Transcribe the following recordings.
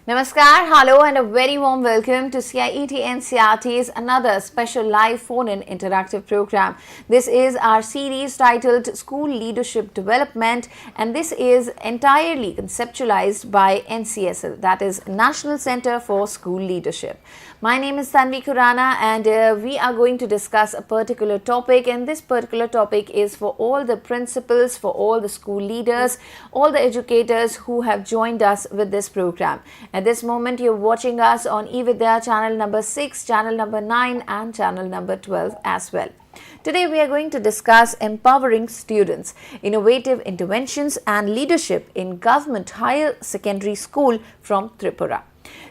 Namaskar, hello and a very warm welcome to CIET NCRT's another special live phone-in interactive program. This is our series titled School Leadership Development, and this is entirely conceptualized by NCSL, that is National Center for School Leadership. My name is Tanvi Khurana and we are going to discuss a particular topic, and this particular topic is for all the principals, for all the school leaders, all the educators who have joined us with this program. At this moment, you're watching us on eVidya channel number 6, channel number 9 and channel number 12 as well. Today, we are going to discuss empowering students, innovative interventions and leadership in government higher secondary school from Tripura.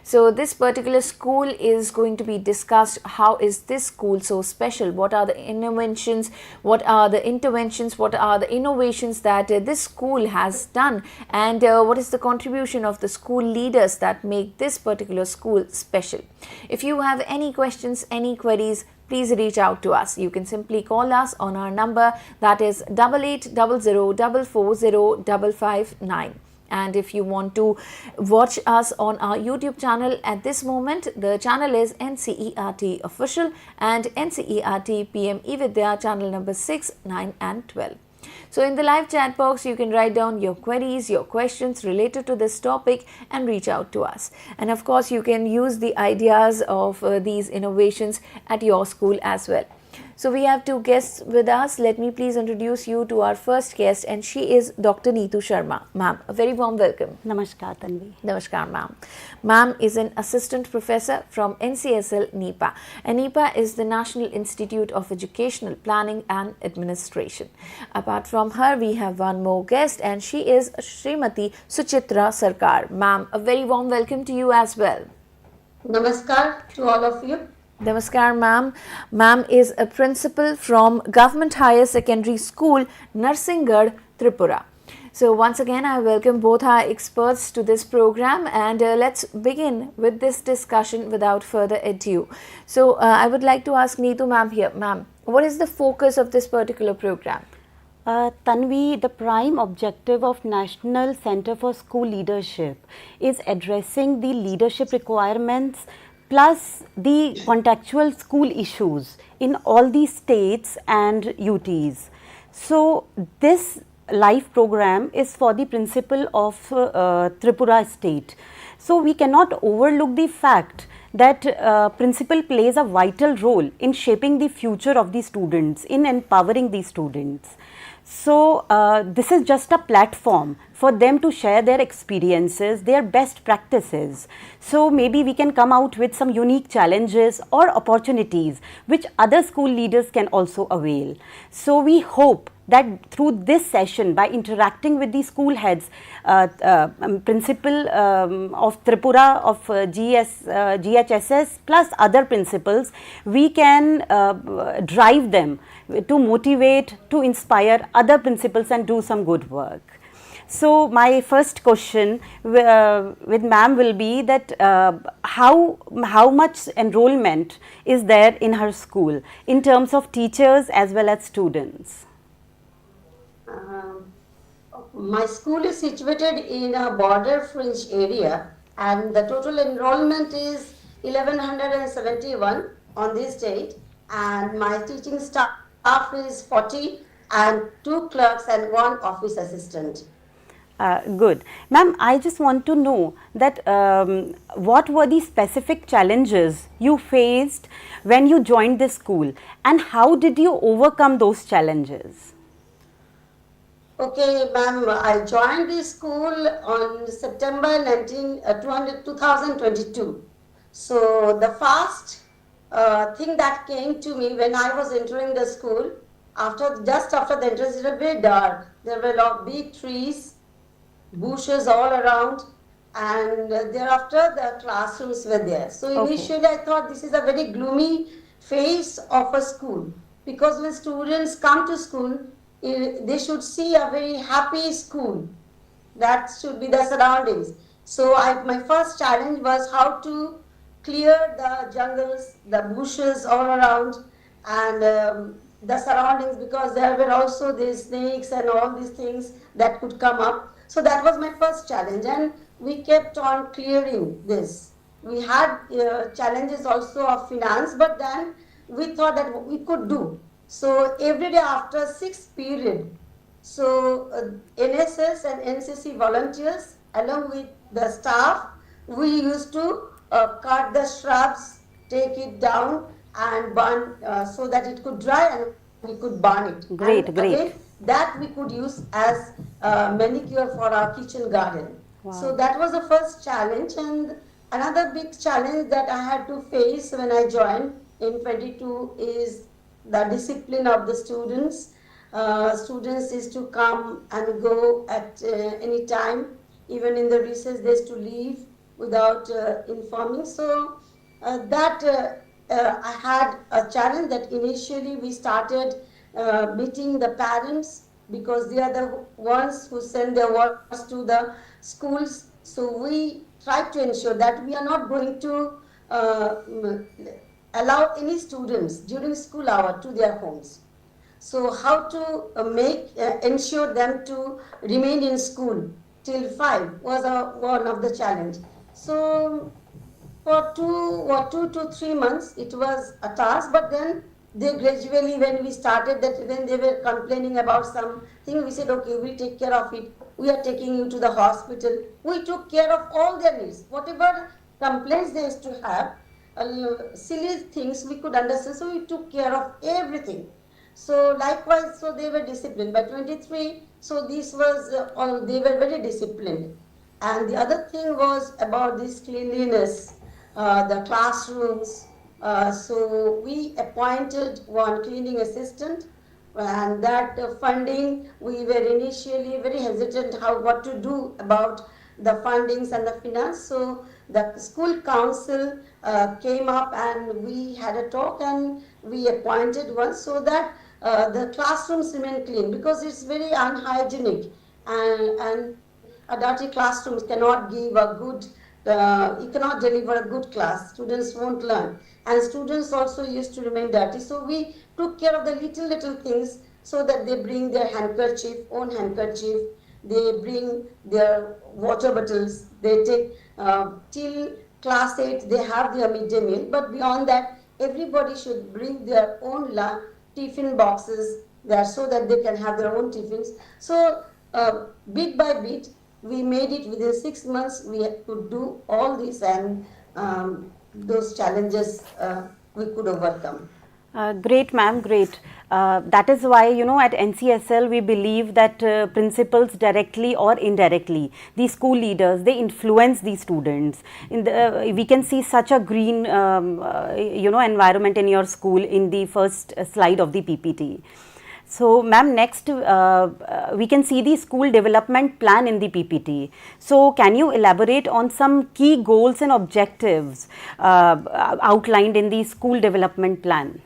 So this particular school is going to be discussed. How is this school so special? What are the interventions? What are the interventions? What are the innovations that this school has done? And what is the contribution of the school leaders that make this particular school special? If you have any questions, any queries, please reach out to us. You can simply call us on our number, that is 8800440559. And if you want to watch us on our YouTube channel at this moment, the channel is NCERT Official and NCERT PM eVidya channel number 6, 9 and 12. So in the live chat box, you can write down your queries, your questions related to this topic and reach out to us. And of course, you can use the ideas of these innovations at your school as well. So we have two guests with us. Let me please introduce you to our first guest, and she is Dr. Neetu Sharma. Ma'am, a very warm welcome. Namaskar, Tanvi. Namaskar, ma'am. Ma'am is an assistant professor from NCSL NIEPA, and NIEPA is the National Institute of Educational Planning and Administration. Apart from her, we have one more guest, and she is Srimati Suchitra Sarkar. Ma'am, a very warm welcome to you as well. Namaskar to all of you. Namaskar, ma'am. Ma'am is a principal from Government Higher Secondary School, Narsingarh, Tripura. So once again, I welcome both our experts to this program, and let's begin with this discussion without further ado. So I would like to ask Neetu ma'am here. Ma'am, what is the focus of this particular program? Tanvi, the prime objective of National Center for School Leadership is addressing the leadership requirements plus the contextual school issues in all the states and UTs. So this live program is for the principal of Tripura state. So we cannot overlook the fact that principal plays a vital role in shaping the future of the students, in empowering the students. So this is just a platform for them to share their experiences, their best practices. So maybe we can come out with some unique challenges or opportunities which other school leaders can also avail. So we hope that through this session, by interacting with the school heads, principal of Tripura, of GHSS plus other principals, we can drive them to motivate, to inspire other principals and do some good work. So my first question with ma'am will be that how much enrollment is there in her school in terms of teachers as well as students? My school is situated in a border fringe area, and the total enrollment is 1171 on this date, and my teaching staff is 40 and 2 clerks and 1 office assistant. Good. Ma'am, I just want to know that what were the specific challenges you faced when you joined this school, and how did you overcome those challenges? Okay, ma'am, I joined this school on September 2022. So the first thing that came to me when I was entering the school, just after the entrance, it was very dark. There were a lot of big trees, bushes all around, and thereafter the classrooms were there. So initially I thought this is a very gloomy phase of a school, because when students come to school, they should see a very happy school. That should be the surroundings. So my first challenge was how to clear the jungles, the bushes all around, and the surroundings, because there were also these snakes and all these things that could come up. So that was my first challenge, and we kept on clearing this. We had challenges also of finance, but then we thought that we could do. So every day after 6th period, so NSS and NCC volunteers along with the staff, we used to cut the shrubs, take it down and burn so that it could dry and we could burn it. Great, And great. again, that we could use as manicure for our kitchen garden. Wow. So that was the first challenge, and another big challenge that I had to face when I joined in 22 is the discipline of the students. Students is to come and go at any time, even in the recess they is to leave without informing. So I had a challenge that initially we started meeting the parents because they are the ones who send their works to the schools. So we try to ensure that we are not going to allow any students during school hour to their homes. So how to ensure them to remain in school till 5 was one of the challenge. So for 2 to 3 months it was a task, but then they gradually, when we started that, when they were complaining about something, we said, okay, we'll take care of it. We are taking you to the hospital. We took care of all their needs. Whatever complaints they used to have, silly things we could understand, so we took care of everything. So likewise, so they were disciplined. By 23, so this was, they were very disciplined. And the other thing was about this cleanliness, the classrooms. So we appointed one cleaning assistant, and that funding, we were initially very hesitant what to do about the fundings and the finance. So the school council came up and we had a talk and we appointed one so that the classrooms remain clean, because it's very unhygienic, and a dirty classroom cannot give a good, you cannot deliver a good class. Students won't learn, and students also used to remain dirty. So we took care of the little things, so that they bring their own handkerchief, they bring their water bottles, they take till class 8 they have their midday meal, but beyond that everybody should bring their own tiffin boxes there so that they can have their own tiffins. So bit by bit we made it. Within 6 months we could do all this, and those challenges we could overcome. Great, ma'am, great. That is why, you know, at NCSL we believe that principals directly or indirectly, the school leaders, they influence the students. We can see such a green, you know, environment in your school in the first slide of the PPT. So, ma'am, next we can see the school development plan in the PPT. So, can you elaborate on some key goals and objectives outlined in the school development plan?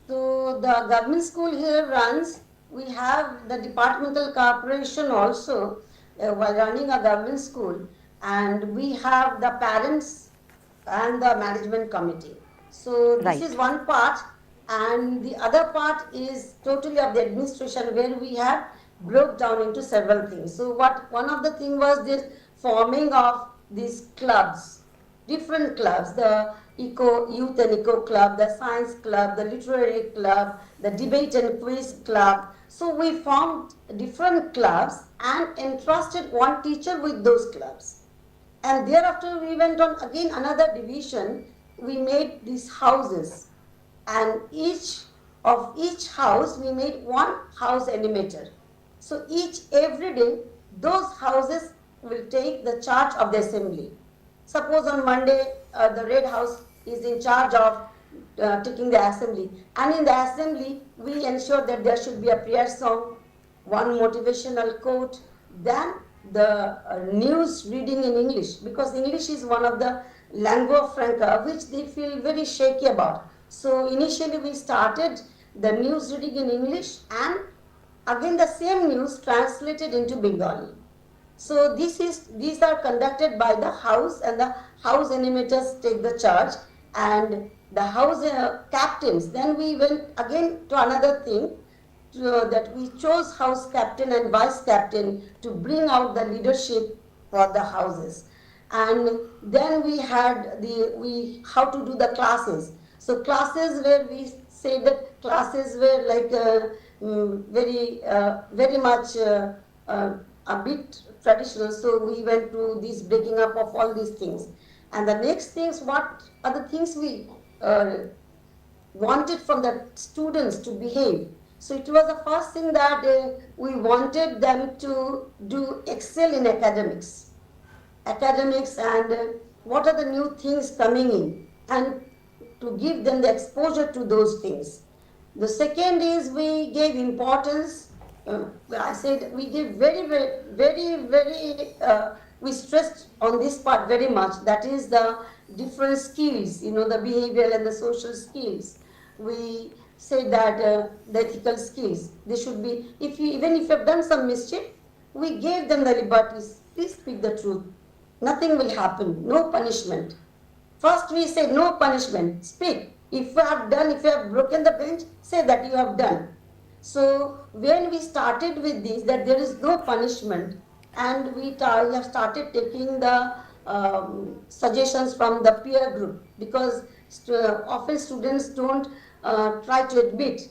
So the government school here runs, we have the departmental corporation also while running a government school, and we have the parents and the management committee. So this Right. is one part, and the other part is totally of the administration, where we have broke down into several things. So one of the thing was this forming of these clubs, different clubs, the youth and eco club, the science club, the literary club, the debate and quiz club. So we formed different clubs and entrusted one teacher with those clubs. And thereafter we went on again another division. We made these houses, and each house we made one house animator. So every day those houses will take the charge of the assembly. Suppose on Monday the red house is in charge of taking the assembly, and in the assembly we ensure that there should be a prayer song, one motivational quote, then the news reading in English, because English is one of the lingua franca which they feel very shaky about. So initially we started the news reading in English, and again the same news translated into Bengali. So these are conducted by the house, and the house animators take the charge, and the house captains. Then we went again to another thing. that we chose house captain and vice captain to bring out the leadership for the houses. And then we had how to do the classes. So classes where we say that classes were like very much a bit traditional. So we went to this breaking up of all these things. And the next things, what are the things we wanted from the students to behave. So it was the first thing that we wanted them to do excel in academics. And what are the new things coming in, and to give them the exposure to those things. The second is we gave importance. I said we gave we stressed on this part very much. That is the different skills, the behavioral and the social skills. We say that the ethical skills, they should be, even if you have done some mischief, we gave them the liberties. Please speak the truth. Nothing will happen, no punishment. First we say no punishment, speak. If you have broken the bench, say that you have done. So when we started with this, that there is no punishment, and we have started taking the suggestions from the peer group, because often students don't try to admit.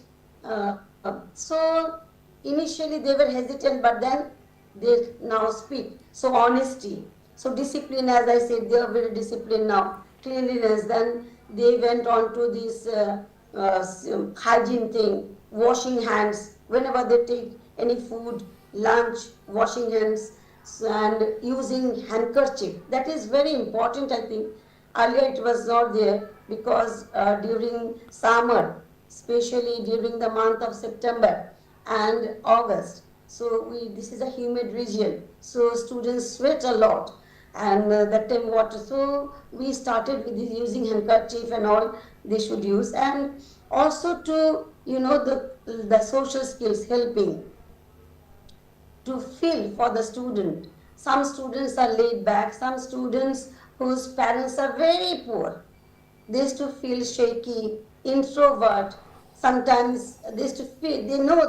So initially they were hesitant, but then they now speak. So honesty. So discipline, as I said, they are very disciplined now. Cleanliness, then they went on to this hygiene thing, washing hands, whenever they take any food, lunch, washing hands, and using handkerchief. That is very important, I think. Earlier it was not there, because during summer, especially during the month of September and August, so this is a humid region, so students sweat a lot, and that time water. So we started with this, using handkerchief and all they should use, and also to the social skills, helping to feel for the student. Some students are laid back, some students whose parents are very poor, they used to feel shaky, introvert. Sometimes they used to feel, they know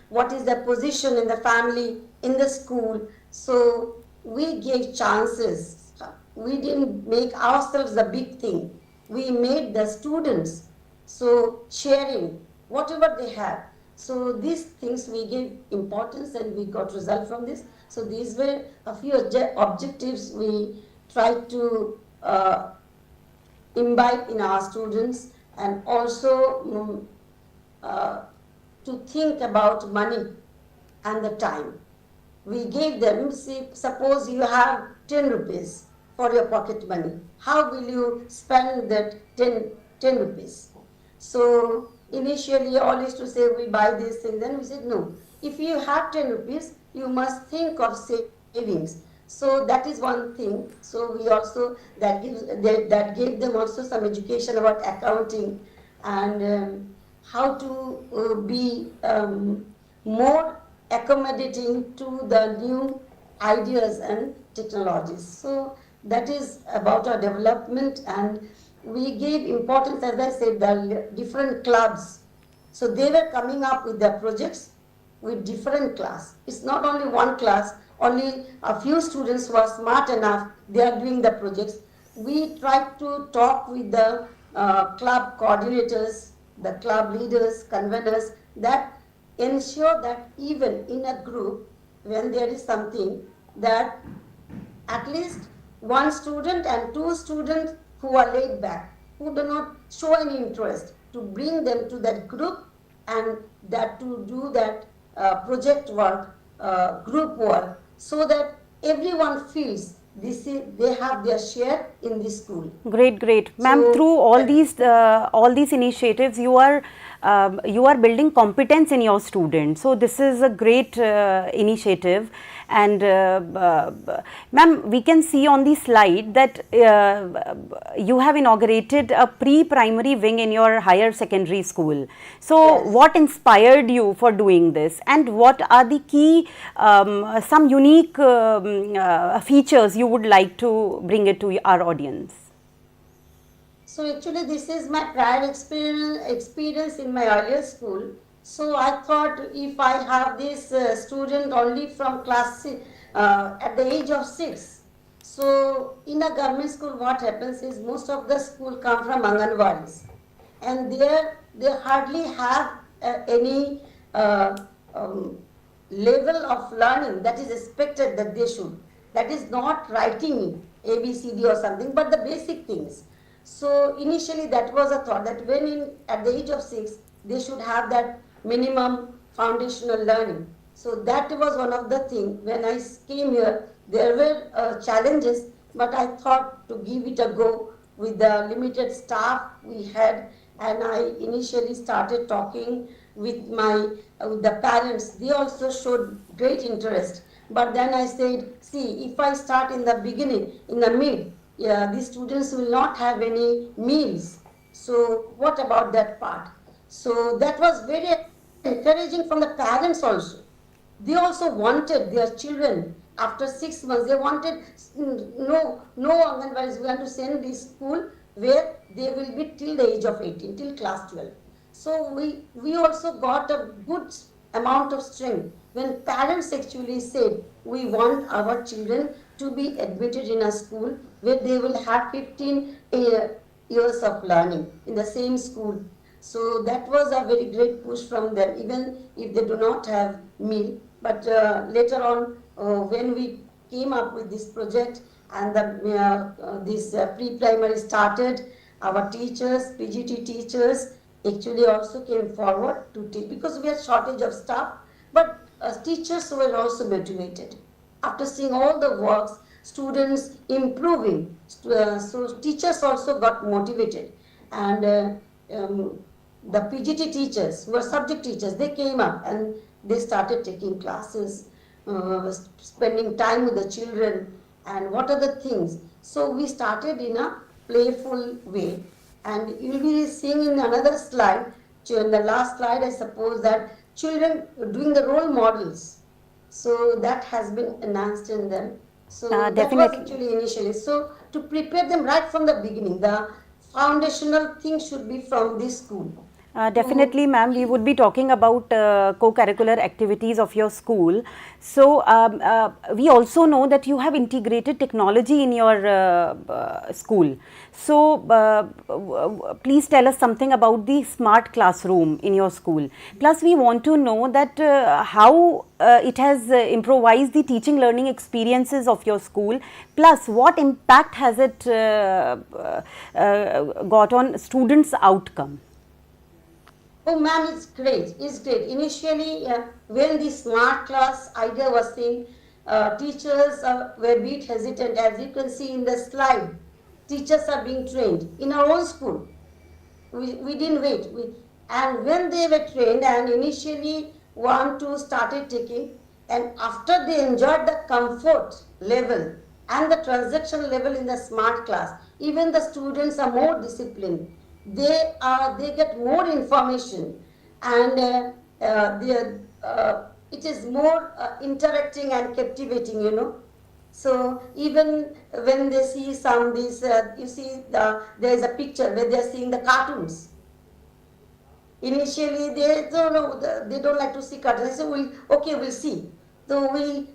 what is their position in the family, in the school. So we gave chances. We didn't make ourselves the big thing. We made the students, so sharing whatever they have. So these things we gave importance, and we got result from this. So these were a few objectives we tried to imbibe in our students, and also to think about money and the time. We gave them, suppose you have 10 rupees for your pocket money. How will you spend that 10 rupees? So initially all used to say we buy this thing. Then we said no. If you have 10 rupees, you must think of savings. So that is one thing. So we also, that gave them also some education about accounting, and how to be more accommodating to the new ideas and technologies. So that is about our development, and we gave importance, as I said, the different clubs. So they were coming up with their projects with different class. It's not only one class, only a few students who are smart enough, they are doing the projects. We tried to talk with the club coordinators, the club leaders, conveners, that ensure that even in a group, when there is something, that at least one student and two students who are laid back, who do not show any interest, to bring them to that group, and that to do that project work, group work, so that everyone feels they have their share in this school. Great, great, ma'am. So, through all these initiatives, you are building competence in your students. So this is a great initiative. And ma'am, we can see on the slide that you have inaugurated a pre-primary wing in your higher secondary school. So yes. What inspired you for doing this, and what are the key some unique features you would like to bring it to our audience? So actually this is my prior experience in my earlier school. So I thought if I have this student only from at the age of 6, so in a government school what happens is most of the school come from Anganwadis, and there they hardly have any uh, um, level of learning that is expected that they should. That is not writing ABCD or something, but the basic things. So initially that was a thought that at the age of 6 they should have that minimum foundational learning. So that was one of the things. When I came here, there were challenges, but I thought to give it a go with the limited staff we had, and I initially started talking with with the parents. They also showed great interest. But then I said, see, if I start in the beginning, in the mid, yeah, these students will not have any meals. So what about that part? So that was very encouraging from the parents also. They also wanted their children after 6 months. They wanted no Anganwadis. We want to send this school where they will be till the age of 18, till class 12. So we also got a good amount of strength when parents actually said we want our children to be admitted in a school where they will have 15 years of learning in the same school. So that was a very great push from them, even if they do not have meal. But later on, when we came up with this project and this pre-primary started, our teachers, PGT teachers, actually also came forward to teach, because we had shortage of staff, but teachers were also motivated. After seeing all the works, students improving, so teachers also got motivated, and the PGT teachers who were subject teachers, they came up and they started taking classes, spending time with the children, and what are the things. So we started in a playful way, and you'll be seeing in another slide, in the last slide I suppose, that children doing the role models. So that has been enhanced in them. So that was actually initially. So to prepare them right from the beginning, the foundational thing should be from this school. Definitely, ma'am. We would be talking about co-curricular activities of your school. So, we also know that you have integrated technology in your school. So, please tell us something about the smart classroom in your school. Plus, we want to know that how it has improvised the teaching learning experiences of your school. Plus, what impact has it got on students' outcome? Oh, ma'am, it's great. It's great. Initially, when the smart class idea was seen, teachers were a bit hesitant. As you can see in the slide, teachers are being trained in our own school. We didn't wait. And when they were trained, and initially 1, 2 started taking, and after they enjoyed the comfort level and the transaction level in the smart class, even the students are more disciplined. They get more information, and it is more interacting and captivating, you know. So even when they see you see there is a picture where they are seeing the cartoons. Initially they don't know, they don't like to see cartoons. They say, we'll see. So we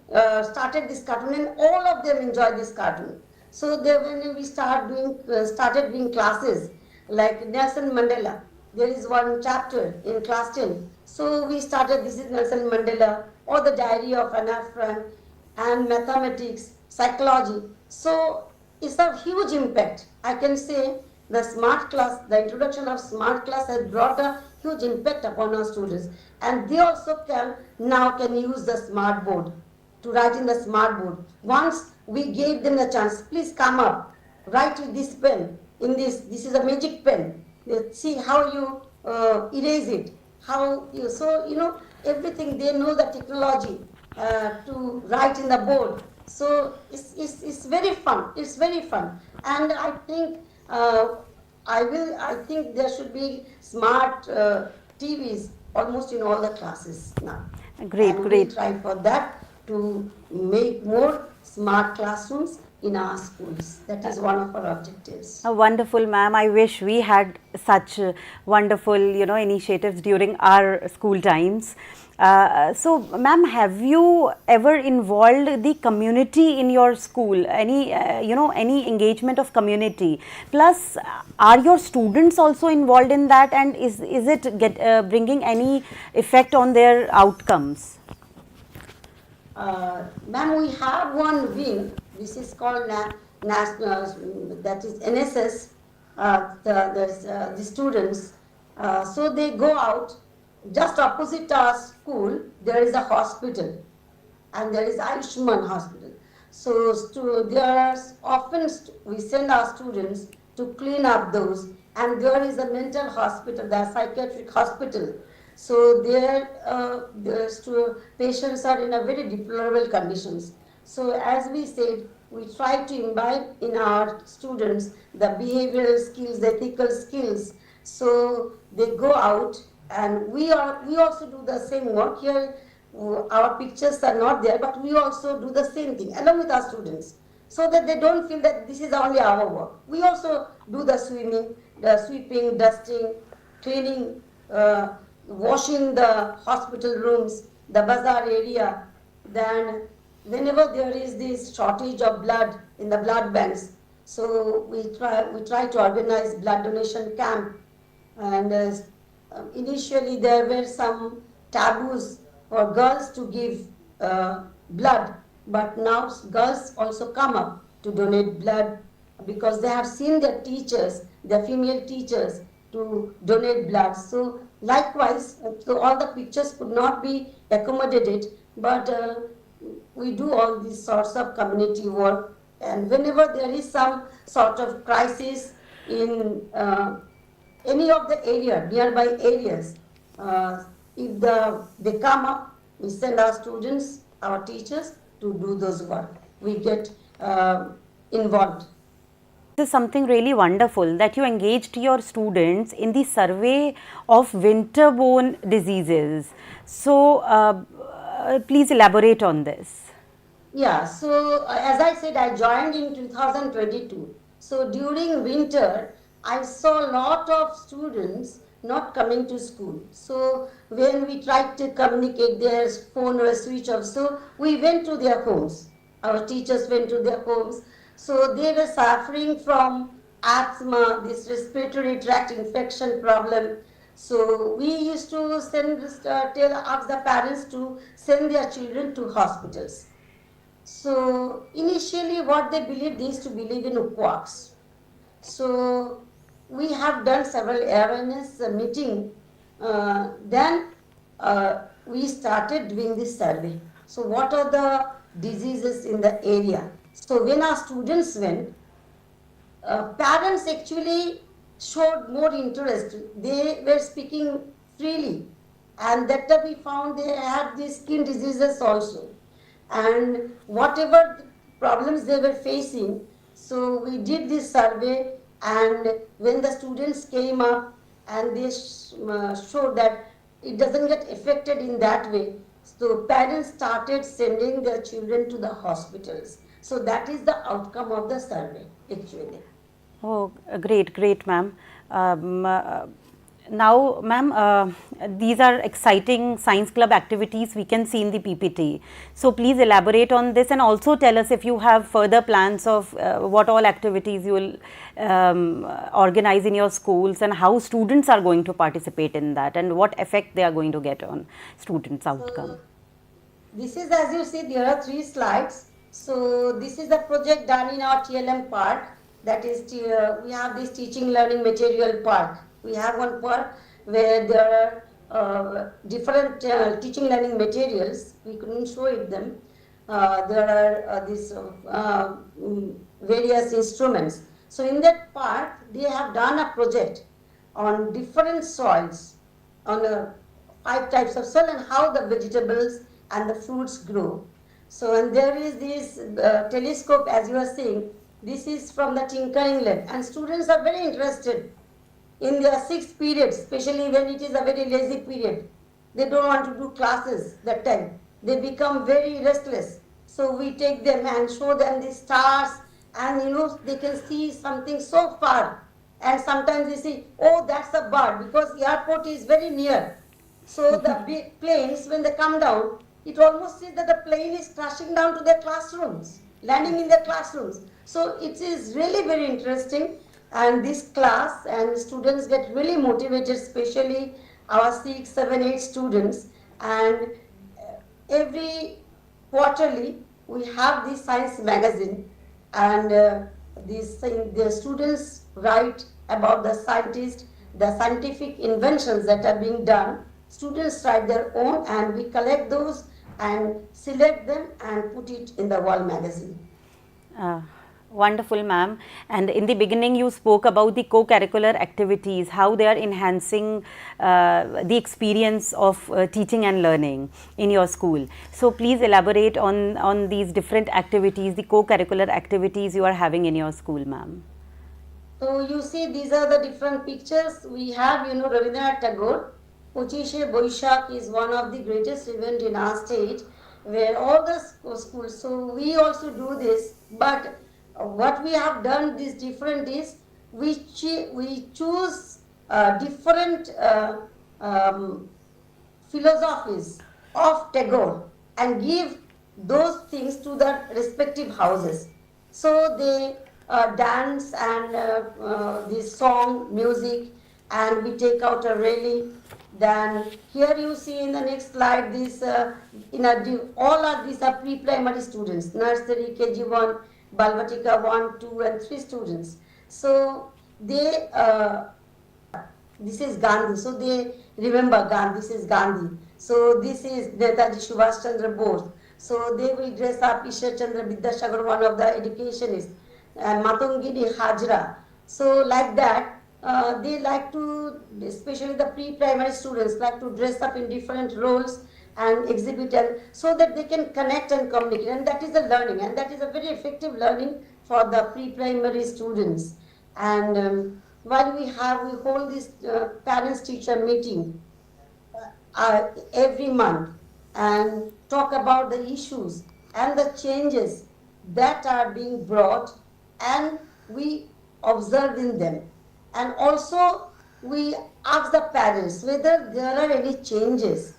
started this cartoon, and all of them enjoy this cartoon. So when we started doing classes, like Nelson Mandela, there is one chapter in class 10. So we started, this is Nelson Mandela, or the diary of Anna Frank, and mathematics, psychology. So it's a huge impact. I can say the smart class, the introduction of smart class has brought a huge impact upon our students. And they also can use the smart board to write in the smart board. Once we gave them the chance, please come up, write with this pen. This is a magic pen. See how you erase it. Everything, they know the technology to write in the board. So it's very fun. It's very fun, and I think I think there should be smart TVs almost in all the classes now. Great. We'll try for that to make more smart classrooms in our schools. That is one of our objectives. Wonderful, ma'am. I wish we had such wonderful, initiatives during our school times. So, ma'am, have you ever involved the community in your school? Any engagement of community? Plus, are your students also involved in that, and is it bringing any effect on their outcomes? Ma'am, we have one wing. This is called national. That is NSS. The students. So they go out. Just opposite our school, there is a hospital, and there is Ayushman hospital. So there are often we send our students to clean up those, and there is a mental hospital, the psychiatric hospital. So there, patients are in a very deplorable conditions. So as we said, we try to imbibe in our students the behavioral skills, the ethical skills. So they go out, and we also do the same work here. Our pictures are not there, but we also do the same thing along with our students, so that they don't feel that this is only our work. We also do the sweeping, dusting, cleaning, washing the hospital rooms, the bazaar area. Then whenever there is this shortage of blood in the blood banks, so we try to organize blood donation camp. And initially there were some taboos for girls to give blood, but now girls also come up to donate blood because they have seen their teachers, their female teachers, to donate blood. So likewise, so all the pictures could not be accommodated, but we do all these sorts of community work. And whenever there is some sort of crisis in any of the nearby areas, if they come up, we send our students, our teachers to do those work. We get involved. This is something really wonderful that you engaged your students in the survey of winter-borne diseases. So, please elaborate on this. Yeah, so as I said, I joined in 2022. So during winter, I saw a lot of students not coming to school. So when we tried to communicate, their phone was switched off. So we went to their homes. Our teachers went to their homes. So they were suffering from asthma, this respiratory tract infection problem. So we used to ask the parents to send their children to hospitals. So initially what they believed, they used to believe in quacks. So we have done several awareness meeting. Then we started doing this survey. So what are the diseases in the area? So when our students went, parents actually showed more interest. They were speaking freely, and that we found they had these skin diseases also. And whatever problems they were facing, so we did this survey, and when the students came up and they showed that it doesn't get affected in that way, so parents started sending their children to the hospitals. So that is the outcome of the survey actually. Oh, great, ma'am. Now, ma'am, these are exciting science club activities we can see in the PPT. So, please elaborate on this and also tell us if you have further plans of what all activities you will organize in your schools and how students are going to participate in that and what effect they are going to get on students' outcome. So, this is, as you see, there are 3 slides. So, this is the project done in our TLM park. That is, we have this teaching learning material park. We have one park where there are different teaching learning materials. We couldn't show it them. There are these various instruments. So in that park, they have done a project on different soils, on 5 types of soil and how the vegetables and the fruits grow. So, and there is this telescope, as you are seeing. This is from the tinkering lab, and students are very interested in their 6th period, especially when it is a very lazy period. They don't want to do classes that time. They become very restless. So we take them and show them the stars and they can see something so far, and sometimes they say, oh, that's a bird, because the airport is very near. So the big planes, when they come down, it almost seems that the plane is crashing down to their classrooms, landing in their classrooms. So it is really very interesting, and this class and students get really motivated, especially our 6, 7, 8 students. And every quarterly we have this science magazine, and the students write about the scientists, the scientific inventions that are being done. Students write their own, and we collect those and select them and put it in the World magazine. Wonderful, ma'am. And in the beginning, you spoke about the co-curricular activities, how they are enhancing the experience of teaching and learning in your school. So please elaborate on these different activities, the co-curricular activities you are having in your school, ma'am. So you see, these are the different pictures. We have, Rabindranath Tagore. Pochishe Boishak is one of the greatest events in our state, where all the schools, so we also do this, but what we have done this different is, we choose different philosophies of Tagore and give those things to the respective houses. So they dance and this song, music, and we take out a rally. Then here you see in the next slide this all of these are pre-primary students, nursery, KG1, Balvatika 1, 2 and 3 students. So they this is Gandhi, so they remember Gandhi, this is Gandhi. So this is Netaji Subhash Chandra Bose. So they will dress up Ishwar Chandra Vidyasagar, one of the educationists, and Matungini Hajra. So like that, they like to, especially the pre-primary students, like to dress up in different roles and exhibit, and so that they can connect and communicate, and that is a learning, and that is a very effective learning for the pre-primary students. And while we hold this parents-teacher meeting every month and talk about the issues and the changes that are being brought, and we observe in them. And also we ask the parents whether there are any changes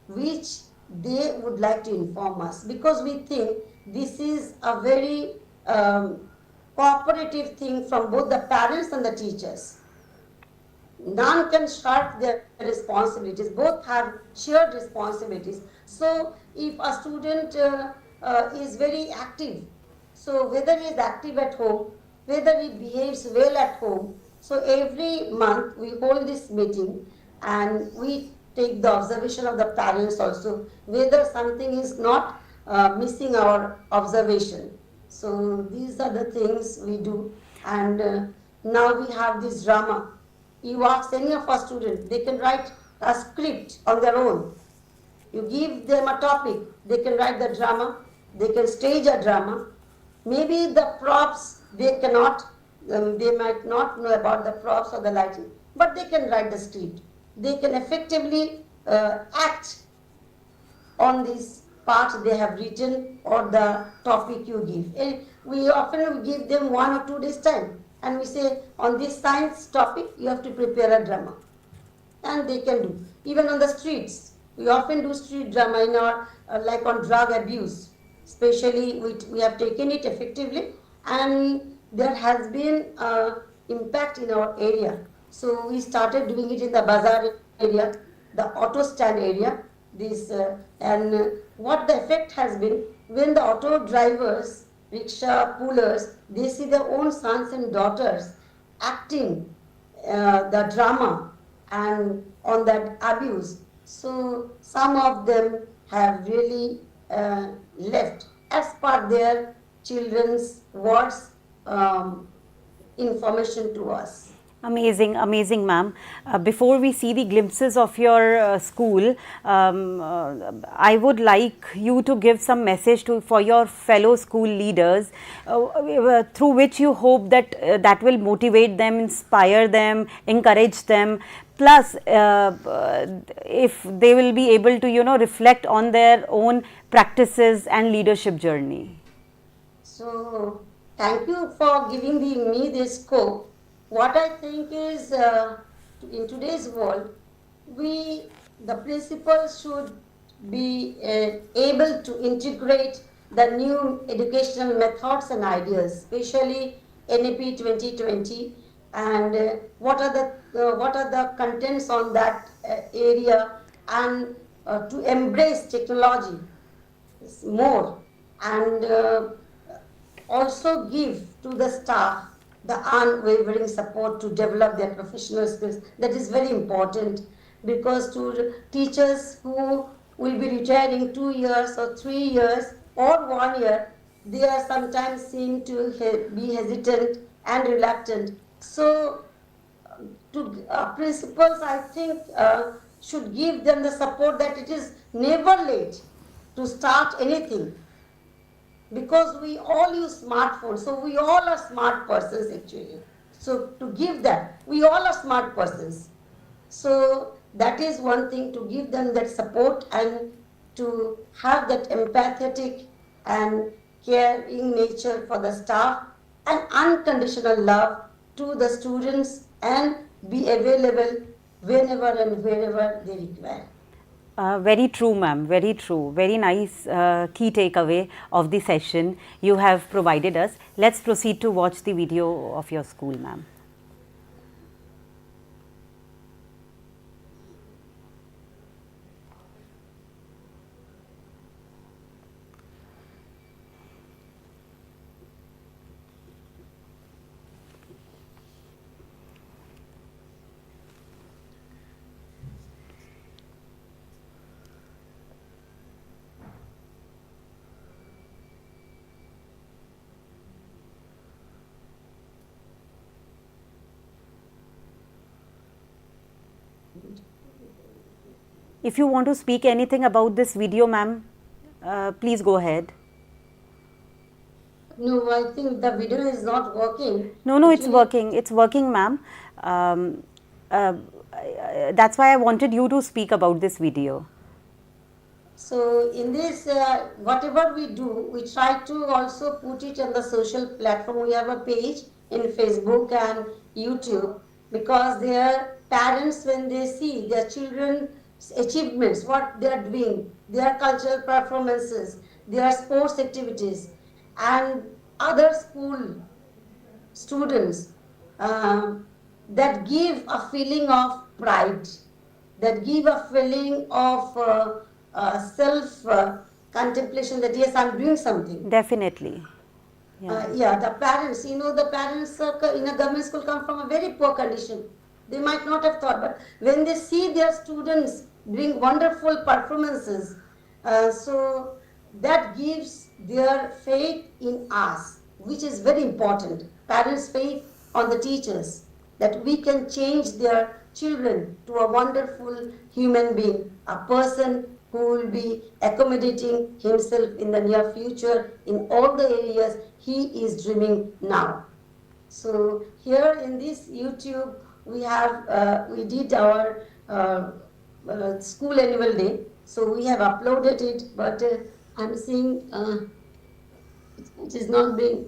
which they would like to inform us, because we think this is a very cooperative thing from both the parents and the teachers. None can shirk their responsibilities, both have shared responsibilities. So if a student is very active, so whether he is active at home, whether he behaves well at home, so every month we hold this meeting and we take the observation of the parents also, whether something is not missing our observation. So these are the things we do. And now we have this drama. You ask any of our students, they can write a script on their own. You give them a topic, they can write the drama, they can stage a drama. Maybe the props they cannot, they might not know about the props or the lighting, but they can write the script. They can effectively act on this part they have written or the topic you give. And we often give them 1 or 2 days time, and we say, on this science topic you have to prepare a drama, and they can do. Even on the streets, we often do street drama in our like on drug abuse, especially we have taken it effectively, and there has been impact in our area. So we started doing it in the bazaar area, the auto stand area, and what the effect has been, when the auto drivers, rickshaw pullers, they see their own sons and daughters acting the drama and on that abuse. So some of them have really left as per their children's words information to us. Amazing, amazing, ma'am. Before we see the glimpses of your school, I would like you to give some message for your fellow school leaders, through which you hope that that will motivate them, inspire them, encourage them. Plus, if they will be able to, reflect on their own practices and leadership journey. So, thank you for giving me this scope. What I think is, in today's world, the principals should be able to integrate the new educational methods and ideas, especially NEP 2020, and what are the contents on that area, and to embrace technology more, and also give to the staff the unwavering support to develop their professional skills. That is very important, because to teachers who will be retiring 2 years or 3 years or 1 year, they are sometimes seen to be hesitant and reluctant. So to principals, I think, should give them the support that it is never late to start anything, because we all use smartphones, so we all are smart persons actually. So to give that, we all are smart persons. So that is one thing, to give them that support and to have that empathetic and caring nature for the staff, and unconditional love to the students, and be available whenever and wherever they require. Very true, ma'am. Very true. Very nice key takeaway of the session you have provided us. Let's proceed to watch the video of your school, ma'am. If you want to speak anything about this video, ma'am, please go ahead. No, I think the video is not working. No, it's working. It's working, ma'am. That's why I wanted you to speak about this video. So in this, whatever we do, we try to also put it on the social platform. We have a page in Facebook and YouTube, because their parents, when they see their children's achievements, what they are doing, their cultural performances, their sports activities, and other school students, that give a feeling of pride, that give a feeling of self contemplation, that yes, I'm doing something. Definitely. Yeah, the parents, the parents in a government school come from a very poor condition. They might not have thought, but when they see their students doing wonderful performances, so that gives their faith in us, which is very important. Parents' faith on the teachers, that we can change their children to a wonderful human being, a person who will be accommodating himself in the near future in all the areas he is dreaming now. So here in this YouTube, we have we did our school annual day. So we have uploaded it, but I'm seeing it is not being.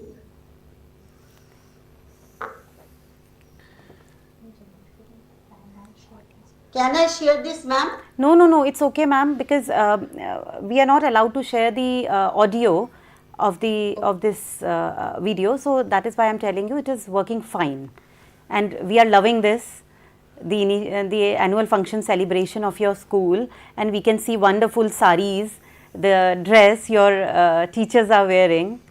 Can I share this, ma'am? No, it's okay, ma'am, because we are not allowed to share the audio of this video. So that is why I'm telling you it is working fine, and we are loving this, the annual function celebration of your school, and we can see wonderful saris, the dress your teachers are wearing.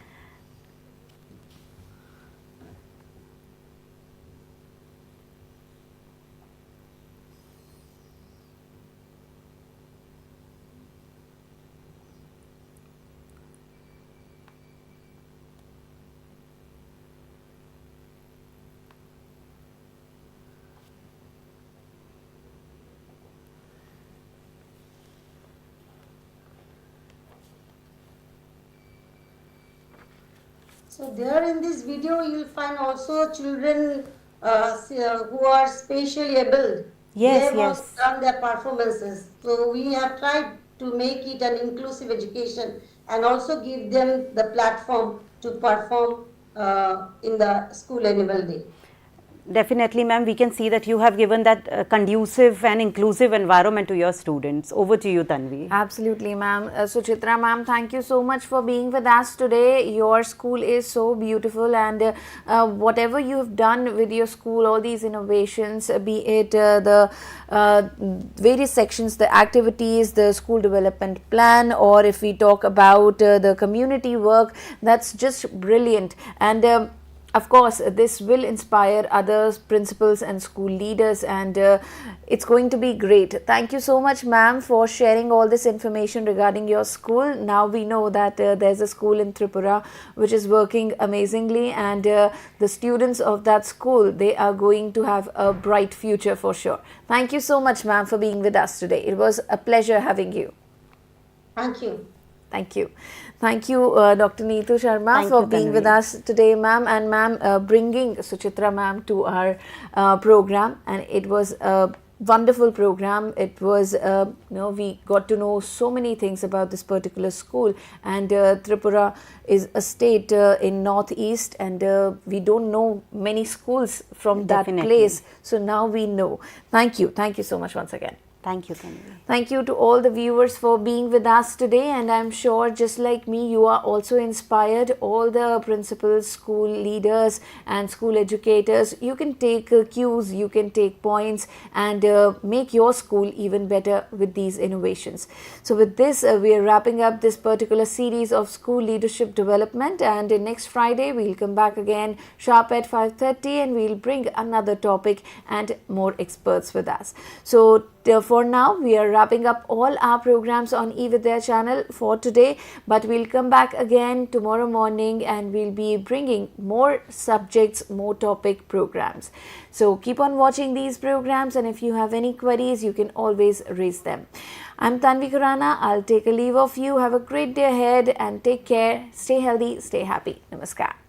So there in this video you will find also children who are spatially able. Yes, they have yes. also done their performances. So we have tried to make it an inclusive education and also give them the platform to perform in the school annual day. Definitely, ma'am, we can see that you have given that conducive and inclusive environment to your students. Over to you, Tanvi. Absolutely, ma'am. So, Chitra ma'am, thank you so much for being with us today. Your school is so beautiful, and whatever you have done with your school, all these innovations, be it the various sections, the activities, the school development plan, or if we talk about the community work, that's just brilliant. And of course, this will inspire other principals and school leaders, and it's going to be great. Thank you so much, ma'am, for sharing all this information regarding your school. Now we know that there's a school in Tripura which is working amazingly, and the students of that school, they are going to have a bright future for sure. Thank you so much, ma'am, for being with us today. It was a pleasure having you. Thank you. Thank you. Thank you, Dr. Neetu Sharma, Thank for you, being Tanvi. with us today, ma'am, and ma'am bringing Suchitra ma'am to our program, and it was a wonderful program. It was, we got to know so many things about this particular school, and Tripura is a state in northeast, and we don't know many schools from that Definitely. place. So now we know. Thank you. Thank you so much once again. Thank you, Tanvi. Thank you to all the viewers for being with us today, and I'm sure just like me, you are also inspired. All the principals, school leaders and school educators, you can take cues, you can take points, and make your school even better with these innovations. So with this, we are wrapping up this particular series of school leadership development, and next Friday we'll come back again sharp at 5:30, and we'll bring another topic and more experts with us. So for now, we are wrapping up all our programs on eVidya channel for today, but we'll come back again tomorrow morning, and we'll be bringing more subjects, more topic programs. So keep on watching these programs, and if you have any queries, you can always raise them. I'm Tanvi Khurana. I'll take a leave of you. Have a great day ahead and take care. Stay healthy, stay happy. Namaskar.